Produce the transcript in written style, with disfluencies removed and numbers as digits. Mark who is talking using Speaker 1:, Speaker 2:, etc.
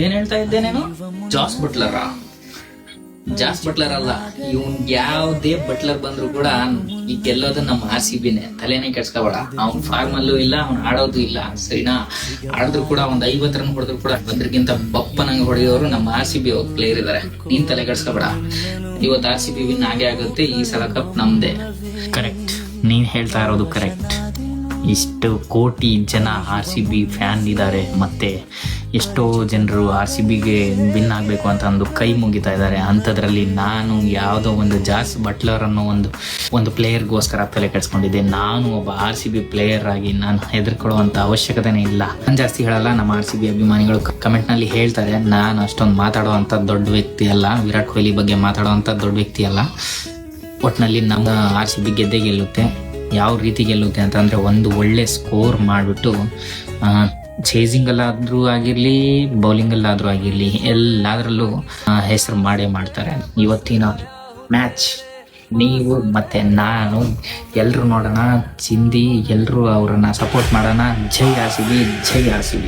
Speaker 1: ಏನ್ ಹೇಳ್ತಾ ಇದ್ದೆ ನಾನು? ಜಾಸ್ ಬಟ್ಲರ್ ಅಲ್ಲ, ಇವನ್ ಯಾವ್ದೇ ಬಟ್ಲರ್ ಬಂದ್ರು ಕೂಡ ಈ ಗೆಲ್ಲೋದು ನಮ್ಮ RCBನೇ. ತಲೆನೇ ಕೆಡ್ಸ್ಕೊಬೇಡ. ಅವ್ನ್ ಫಾರ್ಮ್ ಅಲ್ಲೂ ಇಲ್ಲ, ಅವ್ನ್ ಆಡೋದು ಇಲ್ಲ, ಸರಿನಾ? ಆಡಿದ್ರು ಕೂಡ ಒಂದ್ 50 ರನ್ ಹೊಡೆದ್ರು ಕೂಡ ಬಂದ್ರಕ್ಕಿಂತ ಬಪ್ಪನಂಗ್ ಹೊಡೆಯೋರು ನಮ್ಮ RCB ಪ್ಲೇಯರ್ ಇದಾರೆ. ನೀನ್ ತಲೆ ಕೆಡ್ಸ್ಕೊಬೇಡ. ಇವತ್ತು RCB ವಿನ್ ಆಗೇ ಆಗುತ್ತೆ. ಈ ಸಲ ಕಪ್ ನಮ್ದೇ.
Speaker 2: ಕರೆಕ್ಟ್, ನೀನ್ ಹೇಳ್ತಾ ಇರೋದು ಕರೆಕ್ಟ್. ಇಷ್ಟು ಕೋಟಿ ಜನ RCB ಫ್ಯಾನ್ ಇದ್ದಾರೆ, ಮತ್ತೆ ಎಷ್ಟೋ ಜನರು RCBಗೆ ವಿನ್ ಆಗಬೇಕು ಅಂತ ಅಂದು ಕೈ ಮುಗಿತಾ ಇದ್ದಾರೆ. ಅಂಥದ್ರಲ್ಲಿ ನಾನು ಯಾವುದೋ ಒಂದು ಜಾಸ್ ಬಟ್ಲರ್ ಅನ್ನೋ ಒಂದು ಪ್ಲೇಯರ್ಗೋಸ್ಕರ ತಲೆ ಕೆಡಿಸ್ಕೊಂಡಿದ್ದೆ. ನಾನು ಒಬ್ಬ RCB ಪ್ಲೇಯರ್ ಆಗಿ ನಾನು ಹೆದರ್ಕೊಳ್ಳುವಂಥ ಅವಶ್ಯಕತೆನೇ ಇಲ್ಲ. ನಾನು ಜಾಸ್ತಿ ಹೇಳಲ್ಲ, ನಮ್ಮ RCB ಅಭಿಮಾನಿಗಳು ಕಮೆಂಟ್ನಲ್ಲಿ ಹೇಳ್ತಾರೆ. ನಾನು ಅಷ್ಟೊಂದು ಮಾತಾಡೋವಂಥ ದೊಡ್ಡ ವ್ಯಕ್ತಿ ಅಲ್ಲ, ವಿರಾಟ್ ಕೊಹ್ಲಿ ಬಗ್ಗೆ ಮಾತಾಡೋವಂಥ ದೊಡ್ಡ ವ್ಯಕ್ತಿ ಅಲ್ಲ. ಒಟ್ಟಿನಲ್ಲಿ ನಮ್ಮ RCB ಗೆದ್ದೇ ಗೆಲ್ಲುತ್ತೆ. ಯಾವ ರೀತಿ ಗೆಲ್ಲುತ್ತೆ ಅಂತಂದರೆ, ಒಂದು ಒಳ್ಳೆ ಸ್ಕೋರ್ ಮಾಡಿಬಿಟ್ಟು ಚೇಸಿಂಗಲ್ಲಾದರೂ ಆಗಿರಲಿ, ಬೌಲಿಂಗಲ್ಲಾದರೂ ಆಗಿರಲಿ, ಎಲ್ಲದರಲ್ಲೂ ಹೆಸರು ಮಾಡೇ ಮಾಡ್ತಾರೆ. ಇವತ್ತಿನ ಮ್ಯಾಚ್ ನೀವು ಮತ್ತು ನಾನು ಎಲ್ಲರೂ ನೋಡೋಣ, ಚಿಂದಿ ಎಲ್ಲರೂ ಅವರನ್ನು ಸಪೋರ್ಟ್ ಮಾಡೋಣ. ಜೈ RCB, ಜೈ RCB.